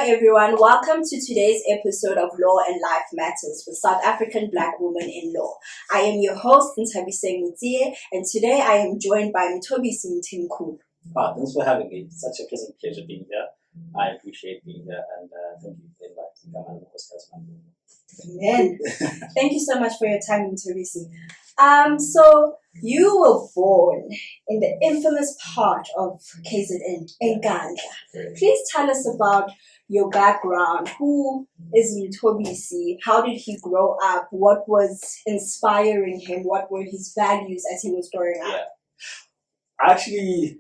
everyone, welcome to today's episode of Law and Life Matters with South African Black Women in Law. I am your host, Nthabiseng Motsie, and today I am joined by MthobisI Mthimkulu. Thanks for having me. It's such a pleasant pleasure being here. I appreciate being here, and thank you for inviting me. I'm the Hostess Attorney. Amen. Thank you so much for your time, MthobisI. So you were born in the infamous part of KZN, Nkandla. Please tell us about your background. Who is MthobisI? How did he grow up? What was inspiring him? What were his values as he was growing up? I actually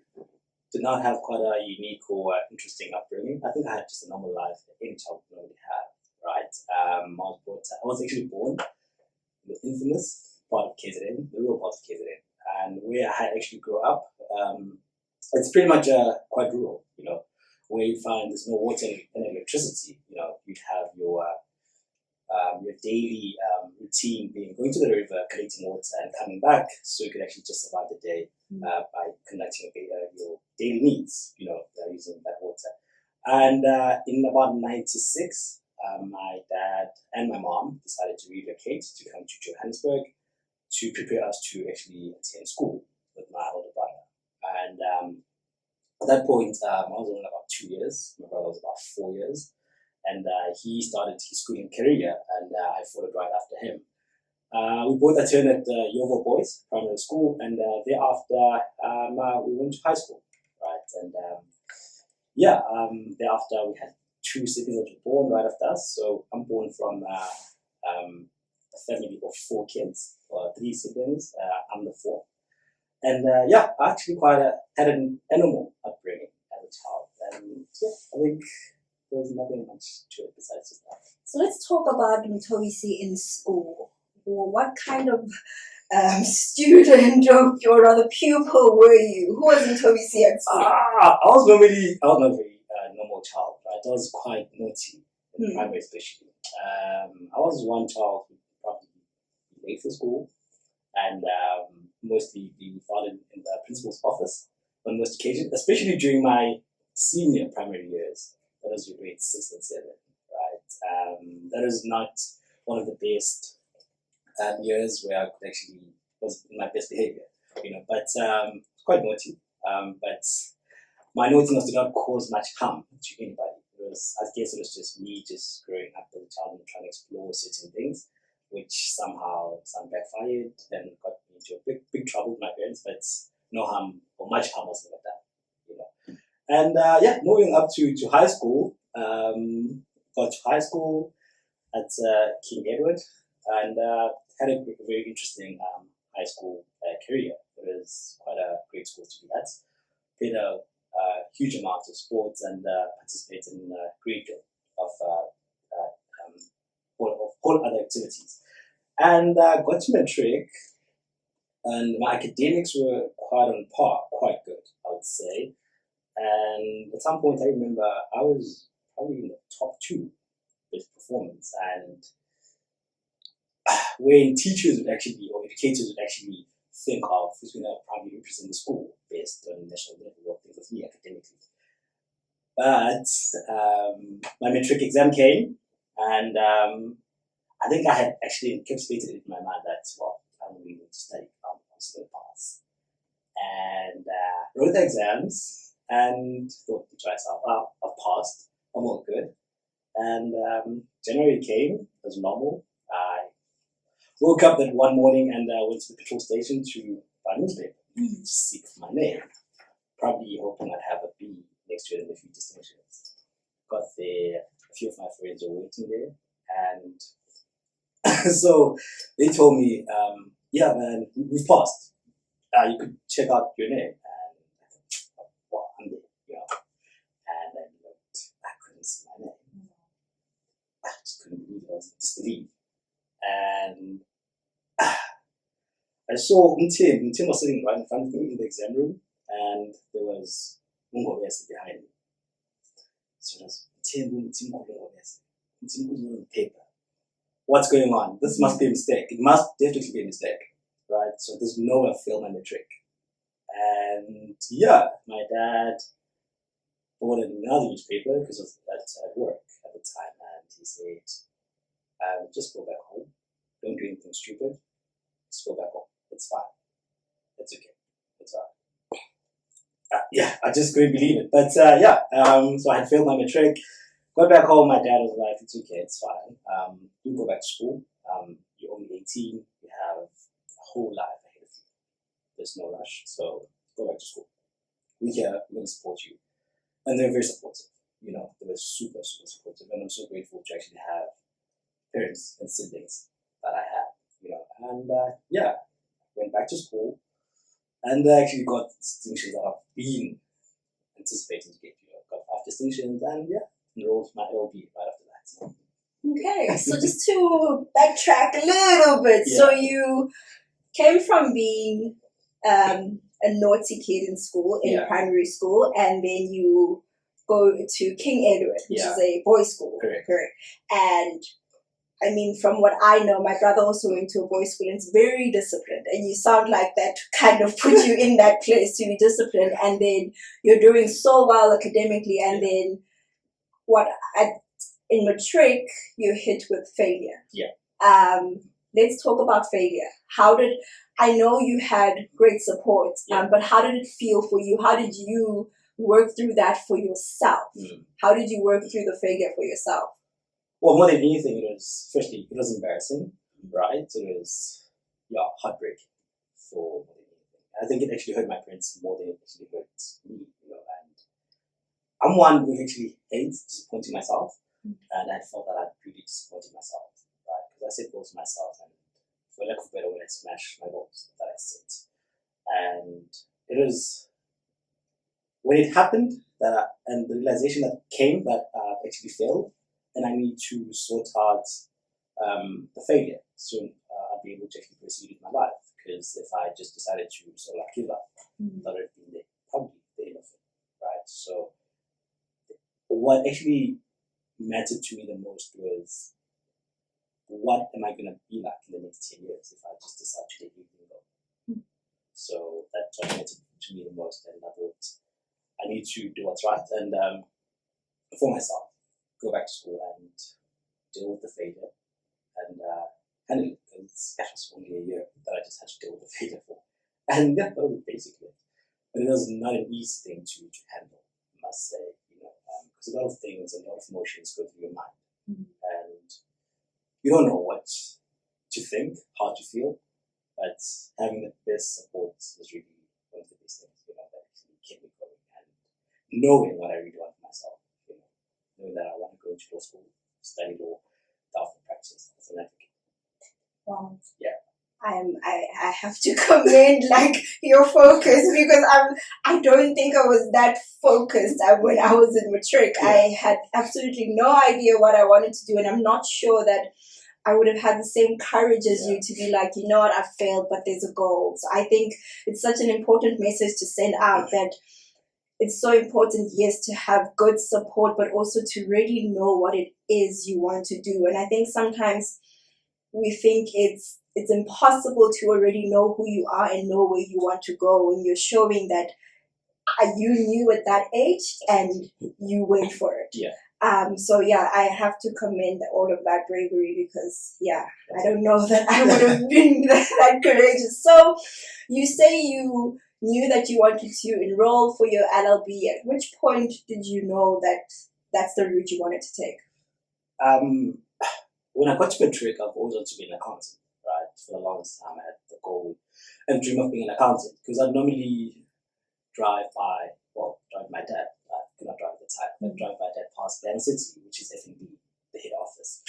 did not have quite a unique or interesting upbringing. I think I had just a normal life that any child would normally have, right? I was actually born in the infamous part of KZN, the rural part of KZN, and where I actually grew up, it's pretty much quite rural, where you find there's no water and electricity. You'd have your daily routine being going to the river, collecting water and coming back, so you could actually just survive the day by conducting your daily needs, using that water. And in about 96, my dad and my mom decided to relocate to come to Johannesburg to prepare us to actually attend school with my older brother. And at that point, I was only about 2 years. My brother was about 4 years. And he started his schooling career, and I followed right after him. We both attended Yeovil Boys Primary School, and thereafter we went to high school, right? And thereafter we had 2 siblings that were born right after us. So I'm born from a family of 4 kids, or 3 siblings. I'm the 4th. And I actually had an animal upbringing as a child. And I think there's nothing much to it besides just that. So let's talk about MthobisI in school. What kind of student or rather pupil were you? Who was MthobisI at school? I was not a very normal child, right? I was quite naughty in primary especially. I was one child who probably be late for school and mostly be found in the principal's office on most occasions, especially during my senior primary years. That was your grades 6 and 7, right? That is not one of the best years where I could actually was in my best behavior, but quite naughty. But my naughtiness did not cause much harm to anybody. I guess it was just me just growing up as a child and trying to explore certain things, which some backfired and got me into a big trouble with my parents, but no harm or much harm was never done. And moving up to high school, got to high school at King Edward, and had a very interesting high school career. It was quite a great school to be at. Played a huge amount of sports and participated in a great deal of all other activities. And got to matric, and my academics were quite on par, quite good, I would say. And at some point, I remember I was probably in the top 2 with performance, and when teachers would actually, or educators would actually think of who's going to probably represent the school based on national level, what things with me academically. But my matric exam came, and I think I had actually encapsulated it in my mind that, well, I'm really going to study, I'm also going to pass. And wrote the exams, and thought to myself, I've passed, I'm all good. And January came, it was normal. I woke up that one morning and went to the petrol station to buy a newspaper to seek my name, probably hoping I'd have a B next to it and a few distinctions. Got there, a few of my friends were waiting there, and so they told me, yeah man, we've passed. You could check out your name. And I looked, I couldn't see my name. I just couldn't believe it. I was in disbelief. And I saw Mthim. Mthim was sitting right in front of me in the exam room, and there was MthobisI behind me. So it was Mthimkulu on the paper. What's going on? This must be a mistake. It must definitely be a mistake, right? So there's no way I failed my matric. And my dad bought another newspaper because I was at work at the time, and he said, just go back home. Don't do anything stupid. Just go back home. It's fine. It's okay. It's all right. Yeah, I just couldn't believe it. But so I had failed my matric. Got back home. My dad was like, "It's okay. It's fine. You go back to school. You're only 18. You have a whole life ahead of you. There's no rush. So go back to school. We're here. We're going to support you." And they're very supportive. You know, they were super, super supportive, and I'm so grateful to actually have parents and siblings that I have. You know, and went back to school, and I actually got distinctions that I've been anticipating to get. You know, got 5 distinctions, and enrolled my LB right after that. Okay, so just to backtrack a little bit, so you came from being a naughty kid in school, in primary school, and then you go to King Edward, which is a boys' school. Correct. And I mean, from what I know, my brother also went to a boys' school, and it's very disciplined. And you sound like that kind of put you in that place to be disciplined, and then you're doing so well academically, and then in matric you hit with failure. Let's talk about failure. I know you had great support, but how did it feel for you? How did you work through that for yourself? How did you work through the failure for yourself? Well, more than anything, it was embarrassing, right? It was heartbreaking for more than anything. I think it actually hurt my parents more than it actually hurt me, you know. And I'm one who actually hates disappointing myself, and I felt that I'd really disappointed myself, right? Because I set goals to myself, and for lack of a better word, I smashed my goals that I set. And it was when it happened and the realization that came that I actually failed, and I need to sort out the failure so I'll be able to actually proceed with my life. Because if I just decided to sort of give up, that would have been probably the end of it, right? So what actually mattered to me the most was, what am I going to be like in the next 10 years if I just decide to let everything go? So that's what mattered to me the most, and I thought I need to do what's right and for myself, go back to school and deal with the failure and handle it, because that was only a year that I just had to deal with the failure for. And that was basically it. But it was not an easy thing to handle, I must say, you know, because a lot of things and a lot of emotions go through your mind, and you don't know what to think, how to feel, but having the best support is really one of the best things, you know, that actually kept me going, and knowing what I really want for myself, you know, knowing that I want to go into law school, study law, after practice as an advocate. Wow. Yeah. I have to commend like your focus, because I don't think I was that focused when I was in matric. I had absolutely no idea what I wanted to do, and I'm not sure that I would have had the same courage as you to be like, you know what, I failed, but there's a goal. So I think it's such an important message to send out, that it's so important, yes, to have good support, but also to really know what it is you want to do. And I think sometimes we think it's impossible to already know who you are and know where you want to go, when you're showing that you knew at that age and you went for it. So I have to commend all of that bravery, because I don't know that I would have been that courageous. So you say you knew that you wanted to enroll for your LLB. At which point did you know that that's the route you wanted to take? When I got to matric, I've always wanted to be an accountant, right? For the longest time, I had the goal and dream of being an accountant, because I'd normally drive my dad. I could not drive at the time, but drive my dad past Bank City, which is FNB, the head office.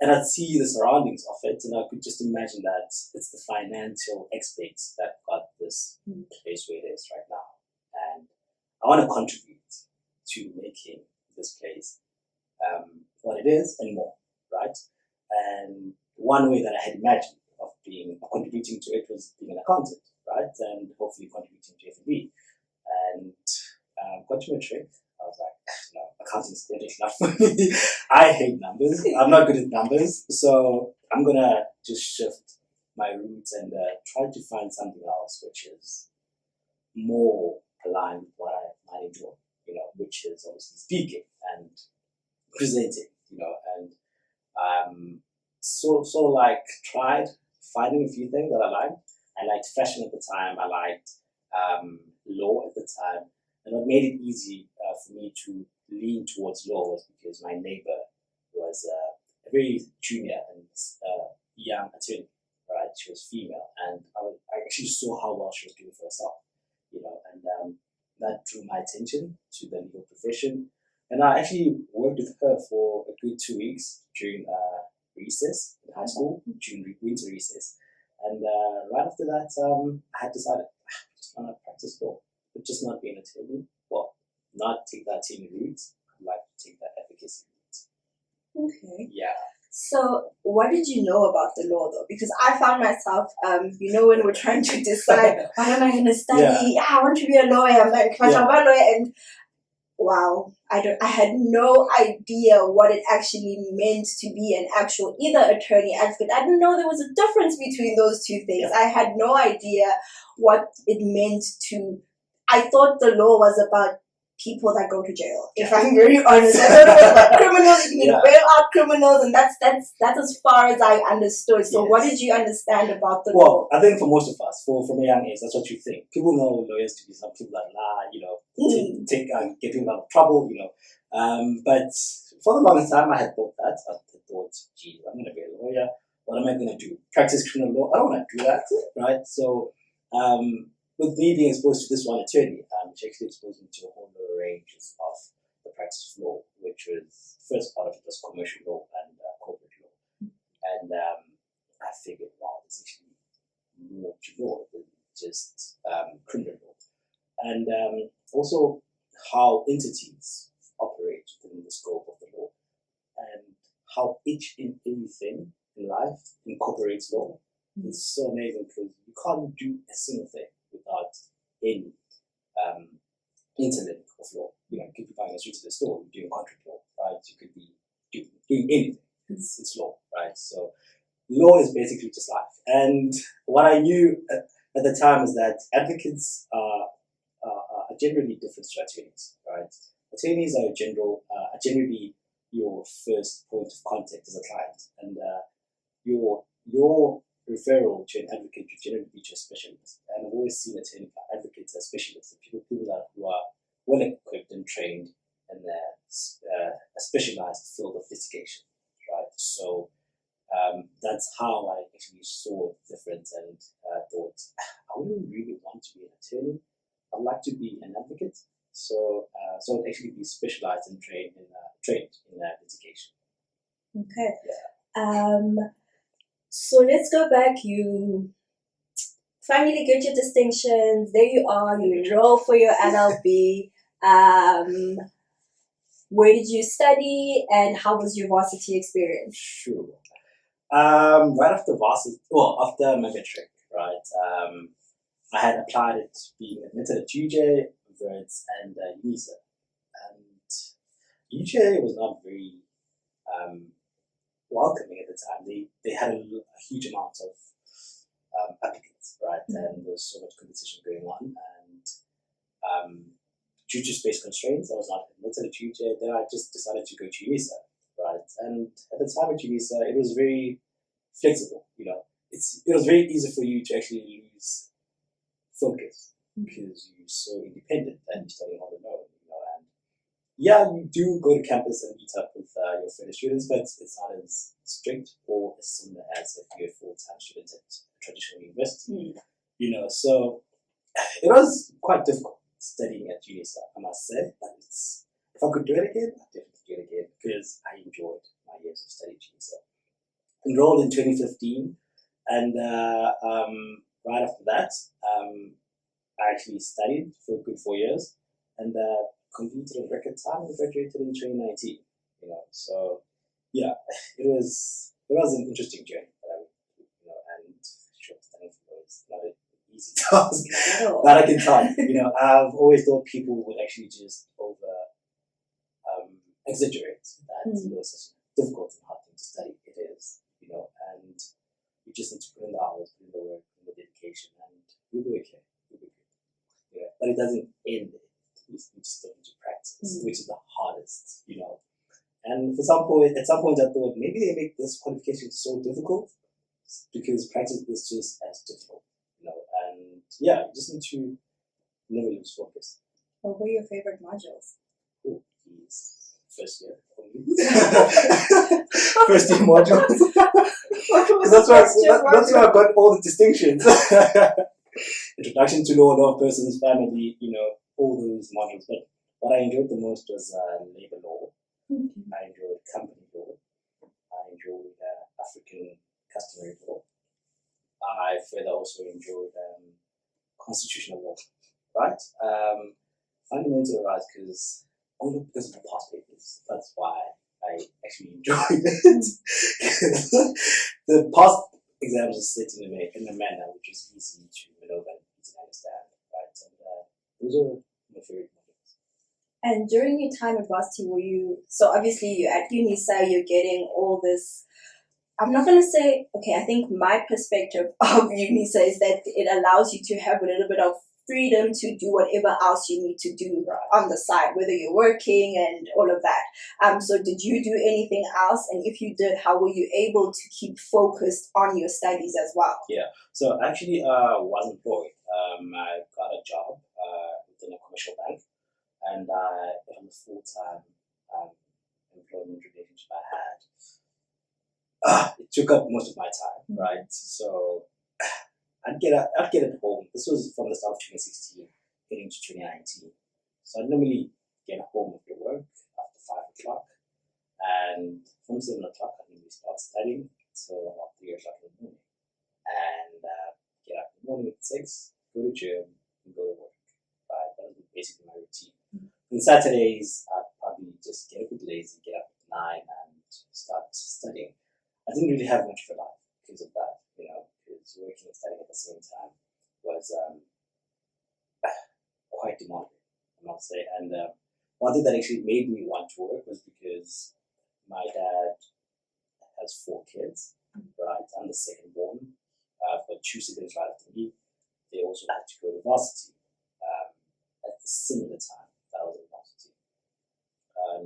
And I'd see the surroundings of it, and I could just imagine that it's the financial aspects that got this place where it is right now. And I want to contribute to making this place what it is and more, right? And one way that I had imagined of contributing to it was being an accountant, right? And hopefully contributing to FNB. And got to matric, I was like, no, accounting is definitely not for me. I hate numbers. I'm not good at numbers. So I'm going to just shift my roots and try to find something else which is more aligned with what I might enjoy, which is obviously speaking and presenting, and sort of like tried finding a few things that I liked. I liked fashion at the time. I liked law at the time, and what made it easy for me to lean towards law was because my neighbor was a very junior and young attorney. Right, she was female, and I actually saw how well she was doing for herself, and that drew my attention to the legal profession. And I actually worked with her for a good 2 weeks during recess in high school, during winter recess. And right after that, I had decided I just want to practice law, but just not be an attorney. Well, not take that attorney route. I'd like to take that advocacy route. Okay. Yeah. So, what did you know about the law, though? Because I found myself, when we're trying to decide, what am I going to study? I want to be a lawyer. I'm like, a lawyer, and wow, I had no idea what it actually meant to be an actual either attorney, advocate. I didn't know there was a difference between those two things. I had no idea what it meant to. I thought the law was about people that go to jail. If I'm very honest, I don't know about criminals. You can bail out criminals, and that's as far as I understood. So, what did you understand about the law? Well, I think for most of us, from a young age, that's what you think. People know lawyers to be some people that lie, get people out of trouble, But for the longest time, I had thought that. I thought, gee, I'm going to be a lawyer. What am I going to do? Practice criminal law? I don't want to do that, right? So, with me being exposed to this one attorney, which actually exposed me to a whole lot of ranges of the practice of law, which was first part of it was commercial law and corporate law. And I figured, wow, there's actually more to law than just criminal law. And also how entities operate within the scope of the law, and how each and everything in life incorporates law. It's so amazing because you can't do a single thing without any interlink of law. You could be buying a street to the store, you're doing contract law, right? You could be doing anything. It's law, right? So law is basically just life. And what I knew at the time is that advocates are generally different to attorneys, right? Attorneys are generally your first point of contact as a client, and your referral to an advocate should generally be to a specialist. And I've always seen advocates as specialists, people who are well equipped and trained in a specialized field of litigation, right? So that's how I actually saw the difference and thought, I wouldn't really want to be an attorney. I'd like to be an advocate. So I'd actually be specialized and trained in litigation. Okay. Yeah. So let's go back. You finally get your distinctions. There you are. You enroll for your LLB. Where did you study, and how was your varsity experience? Sure. Right after varsity, after my matric, right? I had applied at being admitted at UJ, Wits, and UNISA. And UJ was not very welcoming at the time. They had a huge amount of applicants, right? And there was so much competition going on. And due to space constraints, I was not admitted at UJ. Then I just decided to go to UNISA, right? And at the time at UNISA, it was very flexible. It was very easy for you to actually lose focus because you're so independent and you're studying on your own. And you do go to campus and meet up with your fellow students, but it's not as strict or as similar as if you're a full-time student at a traditional university. So it was quite difficult studying at UNISA, I must say. But if I could do it again, I'd definitely do it again because I enjoyed my years of studying at UNISA. Enrolled in 2015, and right after that, I actually studied for a good 4 years and completed in record time and graduated in 2019. So it was an interesting journey. And studying for law is not an easy task. That I can tell you. I've always thought people would actually just exaggerate that law is such a difficult and hard thing to study. It is, and you just need to put in the hours, put in the work, put in the dedication, and you'll be okay. But it doesn't end there. you need to step into practice, which is the hardest, you know. And at some point, I thought maybe they make this qualification so difficult because practice is just as difficult, you know. And yeah, you just need to never lose focus. What were your favorite modules? Oh, geez. First year only. First year modules. That's where I got all the distinctions. Introduction to law, law of persons, family, you know, all those modules. But what I enjoyed the most was labor law. I enjoyed company law. I enjoyed African customary law. I further also enjoyed constitutional law, right? Fundamental rights, only because of the past papers. That's why I actually enjoyed it. The past exams are set in a manner which is easy to maneuver and easy to understand, right? And those are my favorite modules. And during your time at varsity, so obviously you're at UNISA, you're getting all this, I'm not going to say, okay, I think my perspective of UNISA is that it allows you to have a little bit of freedom to do whatever else you need to do on the side, whether you're working and all of that. So did you do anything else? And if you did, how were you able to keep focused on your studies as well? Yeah, so actually I was employed. I got a job within a commercial bank, and it was a full-time employment relationship I had. It took up most of my time, right? So I'd get it home. This was from the start of 2016, getting to 2019. So I'd normally get home after work after 5 o'clock, and from 7 o'clock I'd normally start studying till about 3 o'clock in the morning, and get up in the morning at 6, go to gym, and go to work. Right, that was basically my routine. On Saturdays, I'd probably just get a bit lazy, get up at 9, and start studying. I didn't really have much of a life because of that, you know. Because working and studying at the same time was quite demanding, I must say. And one thing that actually made me want to work was because my dad has 4 kids, right? I'm the second born. I've got 2 siblings right after me. They also had to go to varsity at the similar time that I was at varsity.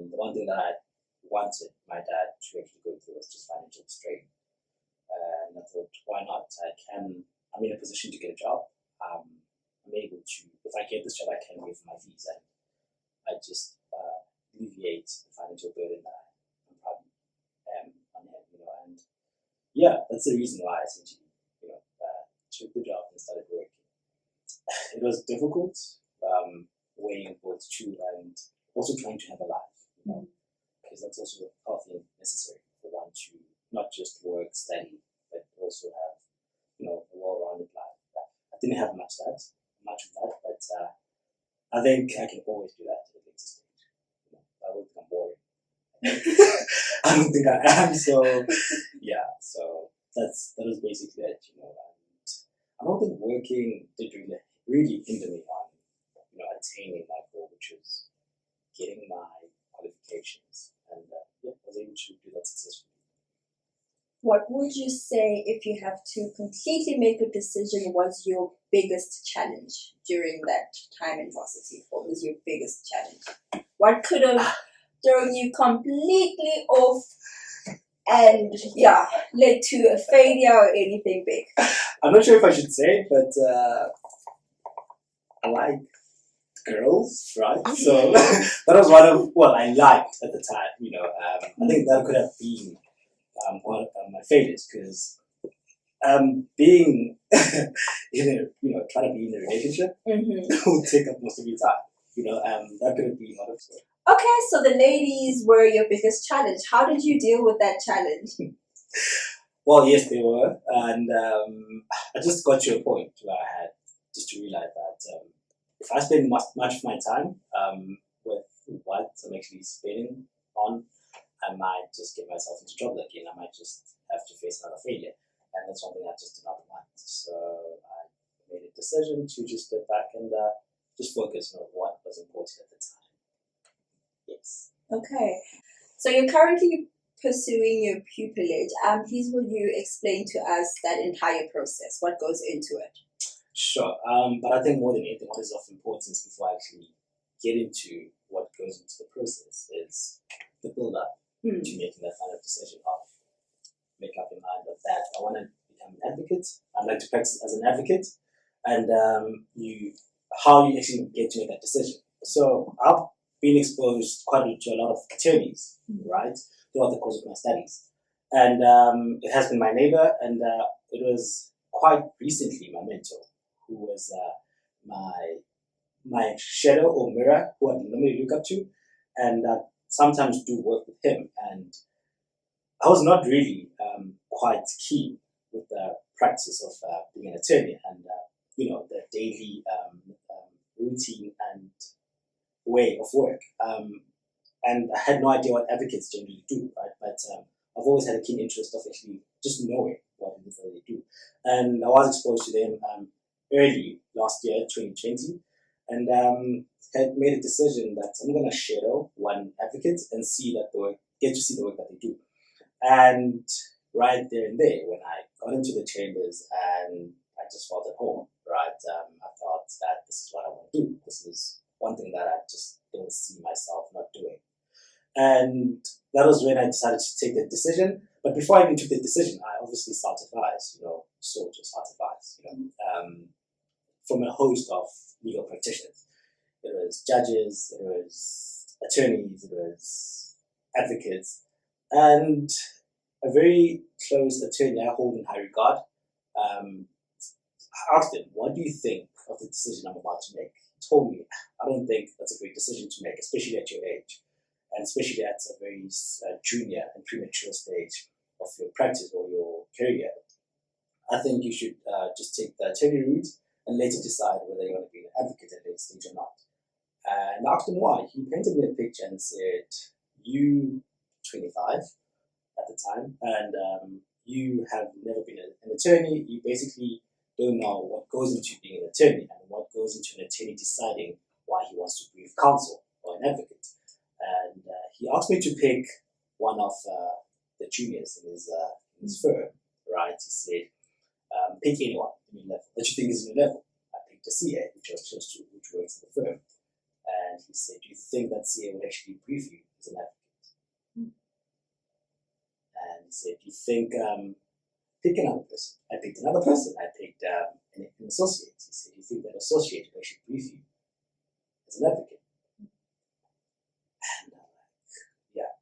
The one thing that I wanted my dad to actually go through was just financial strain. And I thought, why not? I'm in a position to get a job. I'm able to, if I get this job, I can pay for my fees, and I just alleviate the financial burden that I probably am on him, you know. And yeah, that's the reason why I essentially, you know, took the job and started working. It was difficult, weighing both two and also trying to have a life, you know, because that's also healthy and necessary for one to not just work, study, but also have, you know, a well-rounded life. I didn't have much of that, but I think I can always do that at a later stage. You know, I don't think I'm boring. I don't think I am. So yeah, so that was basically it, you know. And I don't think working did really hinder me on, you know, attaining my goal, which was getting my qualifications, and yeah, I was able to do that successfully. What would you say, if you have to completely make a decision, was your biggest challenge during that time in varsity? What was your biggest challenge? What could have thrown you completely off and led to a failure or anything big? I'm not sure if I should say, but I like girls, right? So that was one of what I liked at the time, you know. I think that could have been one of my failures, because being trying to be in a relationship will take up most of your time, you know. That could have been one of them. Okay, so the ladies were your biggest challenge. How did you deal with that challenge? Well, yes, they were, and I just got to a point where I had just to realize that if I spend much of my time with what I'm actually spending on, I might just get myself into trouble again. I might just have to face another failure, and that's something I just did not want. So I made a decision to just step back and just focus on what was important at the time. Yes. Okay. So you're currently pursuing your pupilage. Please will you explain to us that entire process? What goes into it? Sure. But I think more than anything, what is of importance before I actually get into what goes into the process is the build-up to making that final decision of make up your mind of that. I want to become an advocate. I'd like to practice as an advocate, and how you actually get to make that decision. So I've been exposed quite to a lot of attorneys, right, throughout the course of my studies, and it has been my neighbor, and it was quite recently my mentor, who was my shadow or mirror, who I normally look up to, and sometimes do work with him. And I was not really quite keen with the practice of being an attorney and the daily routine and way of work. And I had no idea what advocates generally do, right? But I've always had a keen interest of actually just knowing what it is that they do. And I was exposed to them early last year, 2020, and had made a decision that I'm going to shadow one advocate and get to see the work that they do. And right there and there, when I got into the chambers, and I just felt at home, right? I thought that this is what I want to do. This is one thing that I just don't see myself not doing. And that was when I decided to take the decision. But before I even took the decision, I obviously sought advice, from a host of legal practitioners. There was judges, there was attorneys, there was advocates, and a very close attorney I hold in high regard. I asked him, what do you think of the decision I'm about to make? He told me, I don't think that's a great decision to make, especially at your age, and especially at a very junior and premature stage of your practice or your career. I think you should just take the attorney route and later decide whether you want to be an advocate at that stage or not. And I asked him why. He painted me a picture and said, you 25 at the time, and you have never been an attorney. You basically don't know what goes into being an attorney and what goes into an attorney deciding why he wants to brief counsel or an advocate. And he asked me to pick one of the juniors in his firm, right? He said, pick anyone in your level that you think is in your level. I picked a CA, which I was close to, which works in the firm. And he said, do you think that CA would actually brief you as an advocate? And he said, do you think, pick another person. I picked another person. I picked an associate. He said, do you think that associate would actually brief you as an advocate? And I'm like, yeah,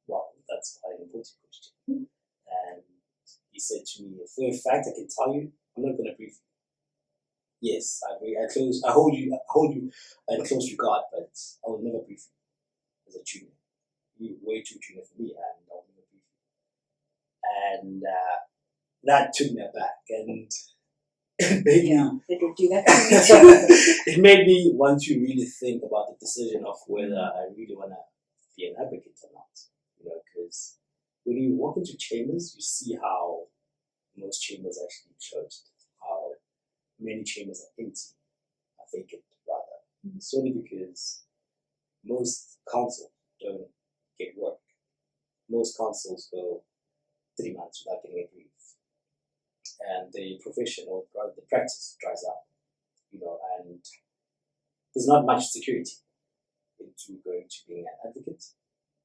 well, that's quite an important question. And he said to me, for a fact, I can tell you, I'm not going to brief you. Yes, I agree. I hold you in close regard, but I will never brief you as a junior. You're way too junior for me, and I'll never brief you. And that took me aback, and it made it would do that to me too. It made me want to really think about the decision of whether I really want to be an advocate or not. Because when you walk into chambers, you see how most chambers are actually closed, how many chambers are empty, are vacant rather, solely because most counsels don't get work. Most counsels go 3 months without getting a brief, and the profession or rather the practice dries up, and there's not much security into going to being an advocate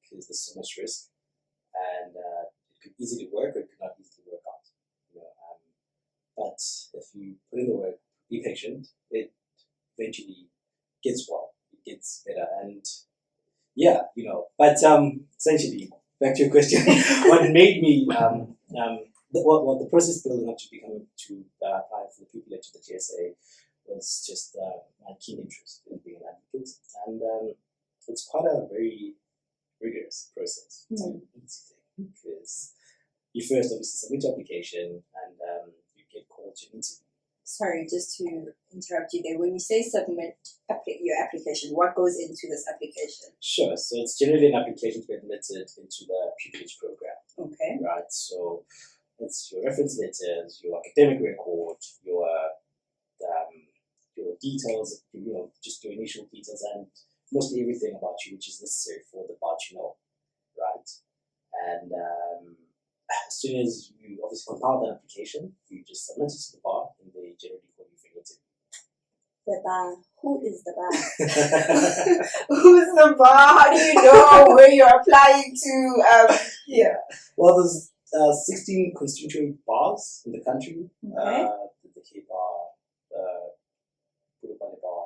because there's so much risk, and it could easily work or it could not easily work out. But if you put in the work, be patient, it eventually gets well, it gets better, and but essentially, back to your question, what made me, what the process building up to apply for the Pupil-Adv to the GSA was just my keen interest in being an advocate, and it's quite a very rigorous process. It's not an easy thing because you first obviously submit your application and you get called to interview. Sorry, just to interrupt you there. When you say submit your application, what goes into this application? Sure. So it's generally an application to be admitted into the Pupilage program. Okay. Right. So it's your reference letters, your academic record, your details, just your initial details, and mostly everything about you which is necessary for the bar to know. Right. And as soon as you obviously compile that application, you just submit it to the bar and they generally call you for an interview. The bar. Who is the bar? Who's the bar? How do you know where you're applying to? Yeah. Well, there's 16 constituent bars in the country. Okay. The K bar, the Pupil-Adv bar.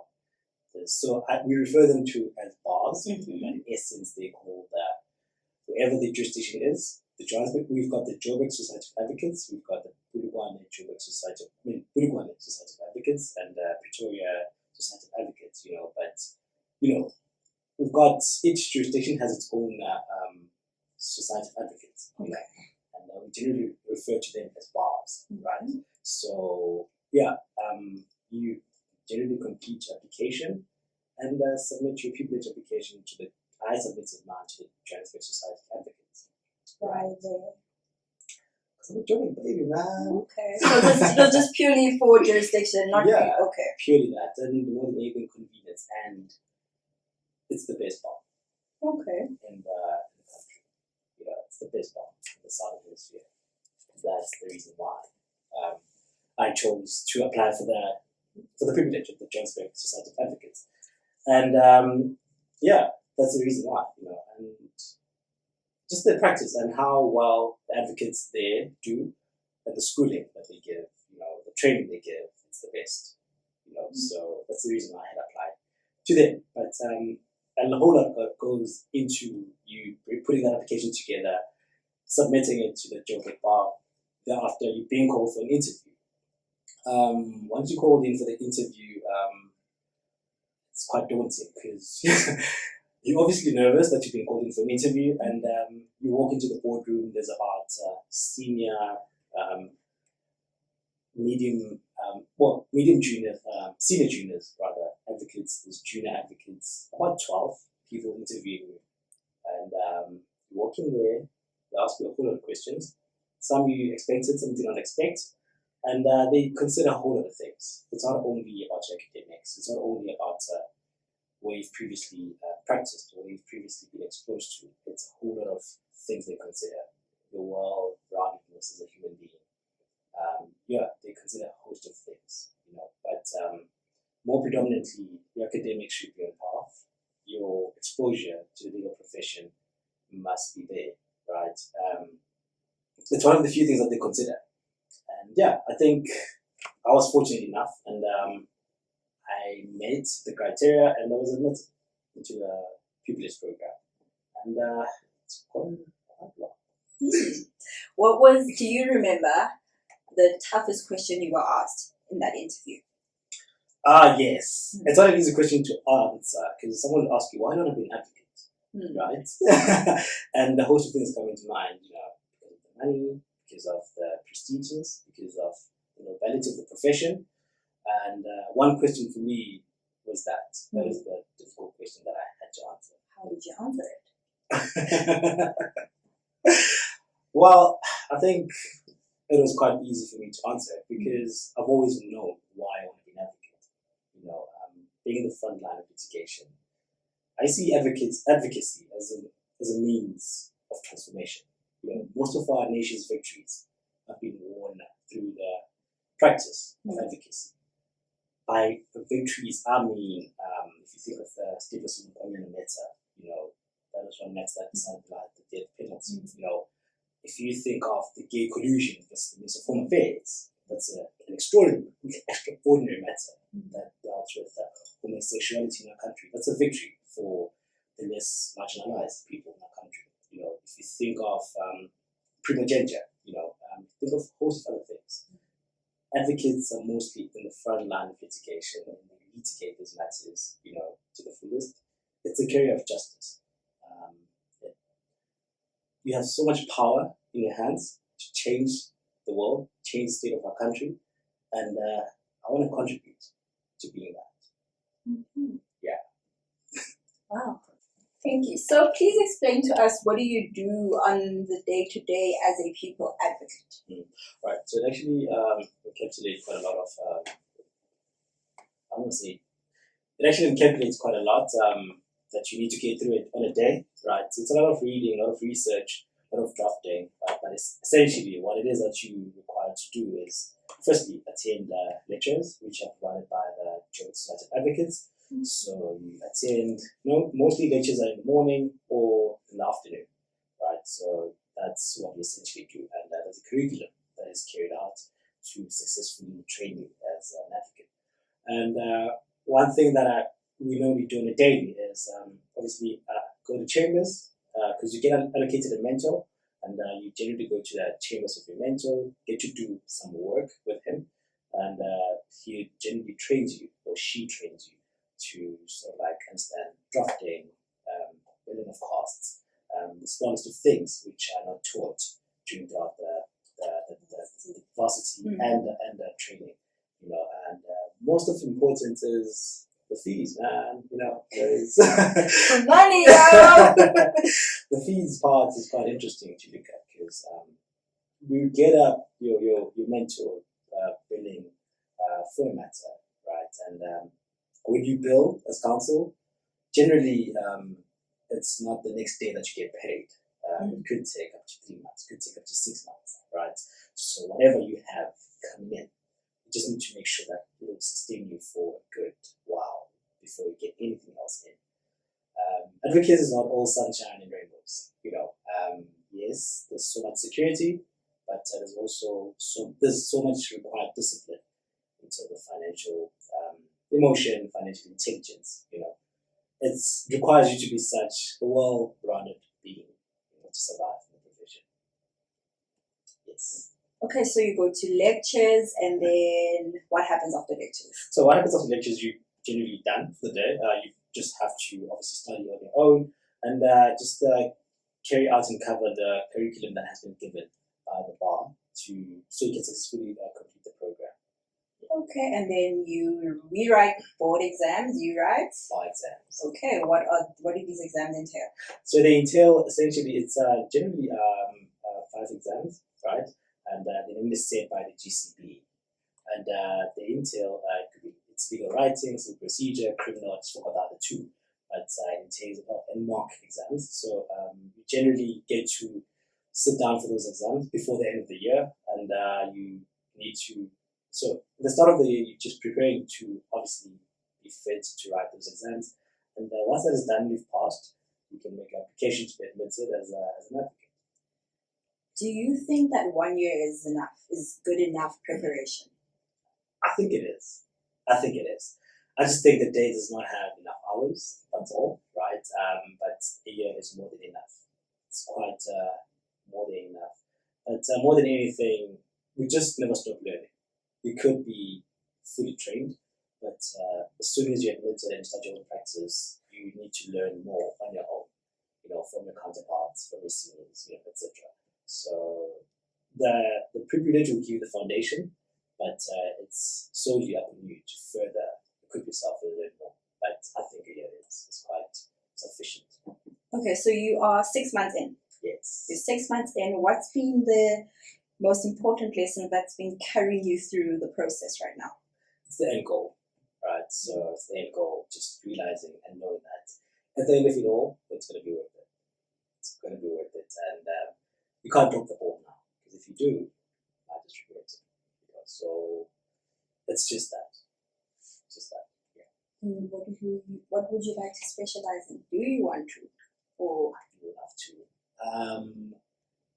So we refer them to as bars. But in essence, they're called wherever the jurisdiction is. The Johannesburg, we've got the Joburg Society of Advocates, we've got the Joburg Society of Advocates, and Pretoria Society of Advocates. But we've got each jurisdiction has its own society of advocates. Okay. And we generally refer to them as bars, right? So yeah, you generally complete your application and submit your pupilage application to the. I submitted mine to the Johannesburg Society of Advocates. Right there. I'm a Johnny baby, man. Okay. So this was just purely for jurisdiction, not okay. Purely that, and more than anything, convenience, and it's the best bar. Okay. In the country, it's the best bar in the southern hemisphere. That's the reason why I chose to apply for the privilege of the Johannesburg Society of Advocates, and that's the reason why, and just the practice and how well the advocates there do, and the schooling that they give, the training they give, it's the best, so that's the reason why I had applied to them. But and a whole lot goes into you putting that application together, submitting it to the Joburg bar, thereafter you being called for an interview. Once you called in for the interview, it's quite daunting because you're obviously nervous that you've been called in for an interview, and you walk into the boardroom. There's about senior, medium junior, senior juniors rather, advocates. There's junior advocates, about 12 people interviewing you, and you walk in there. They ask you a whole lot of questions. Some you expected, some you did not expect, and they consider a whole lot of things. It's not only about your academics. It's not only about where you've previously practiced, or you've previously been exposed to. It's a whole lot of things they consider. Your well-roundedness as a human being. They consider a host of things, but more predominantly, your academics should be on path. Your exposure to the legal profession must be there, right? It's one of the few things that they consider. And I think I was fortunate enough, and I met the criteria, and I was admitted into the pupilage program, and it's quite long. Do you remember the toughest question you were asked in that interview? Yes. It's not an easy question to answer, because someone will ask you, why don't I be an advocate, right? And the host of things come into mind, because of the money, because of the prestigious, because of the nobility of the profession. And one question for me was that. That is the difficult question that I had to answer. How did you answer it? Well, I think it was quite easy for me to answer because I've always known why I want to be an advocate. Being in the front line of litigation, I see advocacy as a means of transformation. Most of our nation's victories have been won through the practice of advocacy. By victories, I mean, if you think of the Stephenson matter, that was one matter that decided the death penalty. If you think of the gay collusion versus the Minister of Home Affairs, that's an extraordinary matter that dealt with homosexuality in our country. That's a victory for the less marginalized people in our country. If you think of primogeniture, think of a host of other things. Advocates are mostly in the front line of litigation, and they litigate these matters, to the fullest. It's a carrier of justice. You have so much power in your hands to change the world, change the state of our country, and I want to contribute to being that. Yeah. Wow. Thank you. So please explain to us, what do you do on the day-to-day as a people advocate? Right. So it actually encapsulates quite a lot of, it actually encapsulates quite a lot that you need to get through it on a day, right? So it's a lot of reading, a lot of research, a lot of drafting, but it's essentially what it is that you're required to do is, firstly, attend lectures, which are provided by the joint society of advocates. So you attend, mostly lectures are in the morning or in the afternoon, right? So that's what we essentially do, and there's a curriculum that is carried out to successfully train you as an advocate. And one thing that we normally do on a daily is obviously go to chambers, because you get allocated a mentor, and you generally go to the chambers of your mentor, get to do some work with him, and he generally trains you, or she trains you, to sort of like understand drafting, billing of costs, the smallest of things which are not taught during the varsity and the training, and most of the importance is the fees, man. There is money. The fees part is quite interesting to look at, because you get up your mentor billing for a matter, right? And when you bill as counsel, generally it's not the next day that you get paid. It could take up to 3 months, could take up to 6 months, right? So whatever you have coming in, you just need to make sure that it will sustain you for a good while before you get anything else in. Advocacy is not all sunshine and rainbows. Yes, there's so much security, but there's also so much required discipline in terms of financial emotion, financial intelligence. It requires you to be such a well-rounded being to survive in the profession. Yes. Okay, so you go to lectures, and then what happens after lectures? So what happens after lectures, you generally done for the day. You just have to obviously study on your own, and just carry out and cover the curriculum that has been given by the bar, so you can successfully complete the program. Okay, and then you rewrite board exams. You write Bar exams. Okay, what do these exams entail? So they entail, essentially, it's generally 5 exams, right? And they're normally set by the GCB, and they entail it's legal writing, civil procedure, criminal. I just forgot the other 2, but it entails and mock exams. So you generally get to sit down for those exams before the end of the year, and you need to. So at the start of the year, you're just preparing to obviously be fit to write those exams, and once that is done, you've passed. You can make application to be admitted as an advocate. Do you think that 1 year is good enough preparation? I think it is. I just think the day does not have enough hours. That's all, right? But a year is more than enough. It's quite more than enough. But more than anything, we just never stop learning. You could be fully trained, but as soon as you admit it and start your own practice, you need to learn more on your own, from your counterparts, from your seniors, etc. So the privilege will give you the foundation, but it's solely up on you to further equip yourself a little more. But I think a year is quite sufficient. Okay, so you are 6 months in. Yes. You're 6 months in. What's been the most important lesson that's been carrying you through the process right now? It's the end goal, right? So it's the end goal, just realizing and knowing that at the end of it all, it's going to be worth it. It's going to be worth it, and you can't drop the ball now, because if you do, you might just regret it. So it's just that. Yeah. What would you like to specialize in? Do you want to, or you would have to?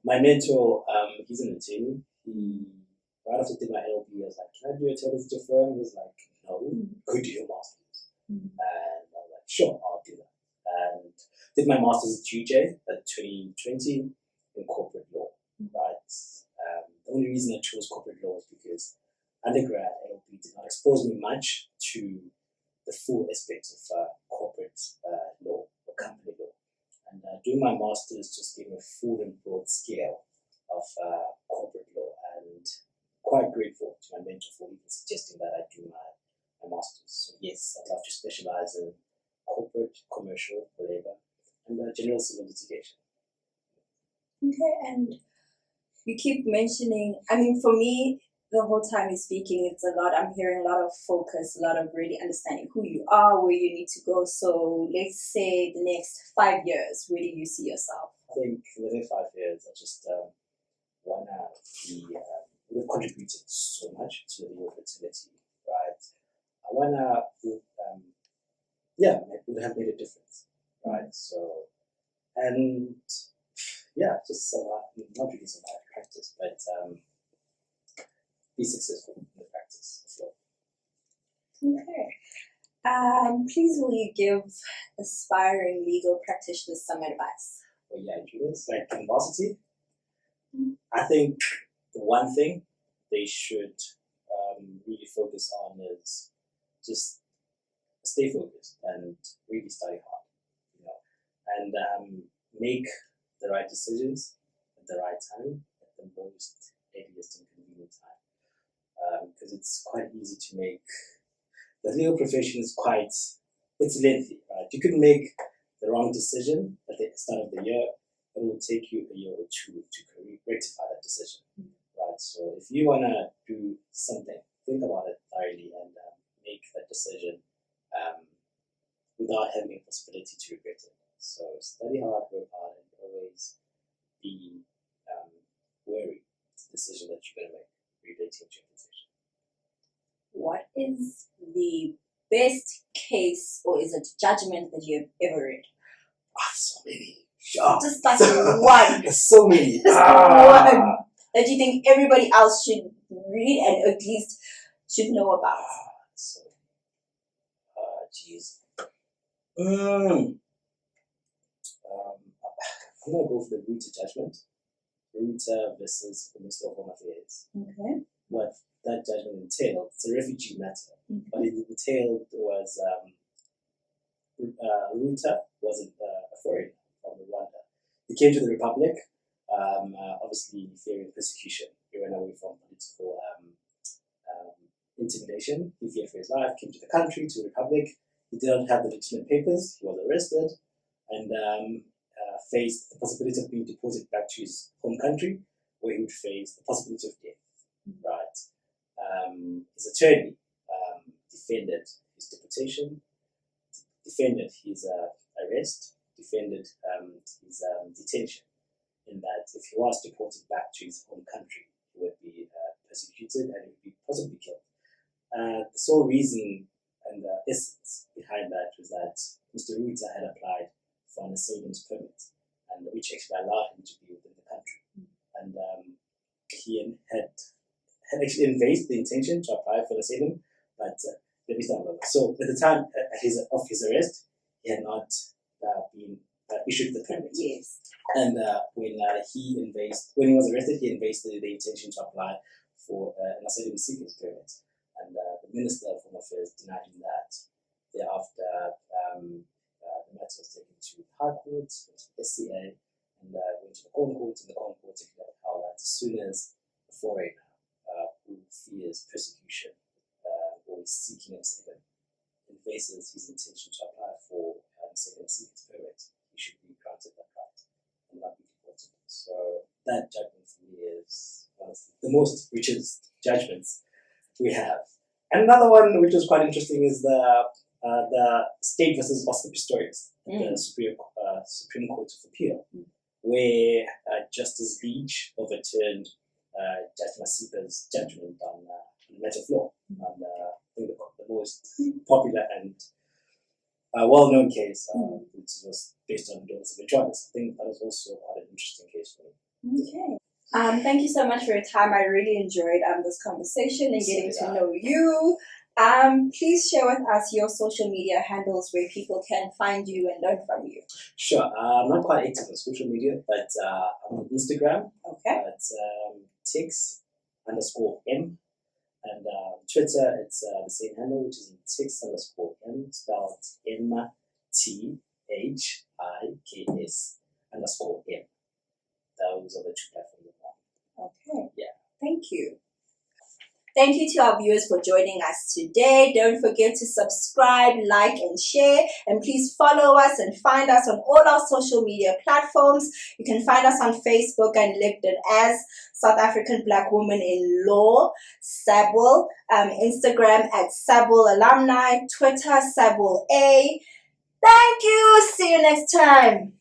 My mentor, he's an attorney. He, right after I did my LLB, I was like, "Can I do attorneys at your firm?" He was like, "No, go do your master's." And I was like, "Sure, I'll do that." And did my master's at UJ at 2020 in corporate law. Right. The only reason I chose corporate law is because undergrad LLB did not expose me much to the full aspects of corporate law or company law. And doing my master's just gave me a full and broad scale of corporate law, and quite grateful to my mentor for even suggesting that I do my master's. So yes, I'd love to specialize in corporate, commercial, labor, and general civil litigation. Okay, and you keep mentioning, for me, the whole time you're speaking, it's a lot. I'm hearing a lot of focus, a lot of really understanding who you are, where you need to go. So let's say the next 5 years, where do you see yourself? I think in the next 5 years, I just want to be, we've contributed so much to the legal fraternity, right? I it would have made a difference, right? So, and just not really survive practice, but be successful in the practice as well. Okay. Please will you give aspiring legal practitioners some advice? Juniors, like in varsity, I think the one thing they should really focus on is just stay focused and really study hard, and make the right decisions at the right time, at the most earliest and convenient time. Because it's quite easy to make, the legal profession is it's lengthy, right? You could make the wrong decision at the start of the year, it will take you a year or two to rectify that decision, right? So if you want to do something, think about it thoroughly and make that decision without having a possibility to regret it. So study hard, work hard, and always be wary of the decision that you're going to make relating to your position. What is the best case or is it judgment that you have ever read? So many. Sure. Just like one. So many. Just one that you think everybody else should read and at least should know about. Jeez. I'm going to go for the Rooter judgment. Rooter versus the Minister of Home Affairs. Okay. What that judgment entailed, it's a refugee matter. What it entailed was Rooter wasn't a foreigner from Rwanda. He came to the Republic, obviously fearing persecution. He ran away from political intimidation. He feared for his life, came to the country, to the Republic. He did not have the legitimate papers. He was arrested and faced the possibility of being deported back to his home country, where he would face the possibility of death. Right. His attorney defended his deportation, defended his arrest, defended his detention, in that if he was deported back to his home country, he would be persecuted and he would be possibly killed. The sole reason and the essence behind that was that Mr. Rooter had applied for an asylum's permit, and which actually allowed him to be within the country. And he had actually unveiled the intention to apply for asylum, but let me start over. So at the time of his arrest, he had not been issued the permit. Yes. And when he was arrested, he unveiled the intention to apply for an asylum seeker's permit. And the Minister of Home Affairs denied him that. Thereafter, the matter was taken to the High Court, went to the SCA, and went to the Crown Court, and the Crown Court declared how that as soon as a foreigner who fears persecution or is seeking asylum faces his intention to apply for asylum seeker's permit, he should be granted that right and not be deported. So that judgment for me is one of the most richest judgments we have. And another one which was quite interesting is the State versus Oscar Pistorius, the Supreme Court of Appeal, where Justice Leach overturned Judge Masipa's judgment on the matter of law, on I think the most popular and well-known case, which was based on Doris of Jonas. I think that was also quite an interesting case for me. Okay. Thank you so much for your time. I really enjoyed this conversation and getting to know you. Please share with us your social media handles where people can find you and learn from you. Sure. I'm not quite active on social media, but I'm on Instagram. Okay. It's Tix_M. And Twitter, it's the same handle, which is Tix_M, spelled MTHIKS_M. Those are the two platforms. Okay. Yeah. Thank you. Thank you to our viewers for joining us today. Don't forget to subscribe, like, and share. And please follow us and find us on all our social media platforms. You can find us on Facebook and LinkedIn as South African Black Woman in Law, SABWiL, Instagram at SABWiL Alumni, Twitter, SABWiL A. Thank you. See you next time.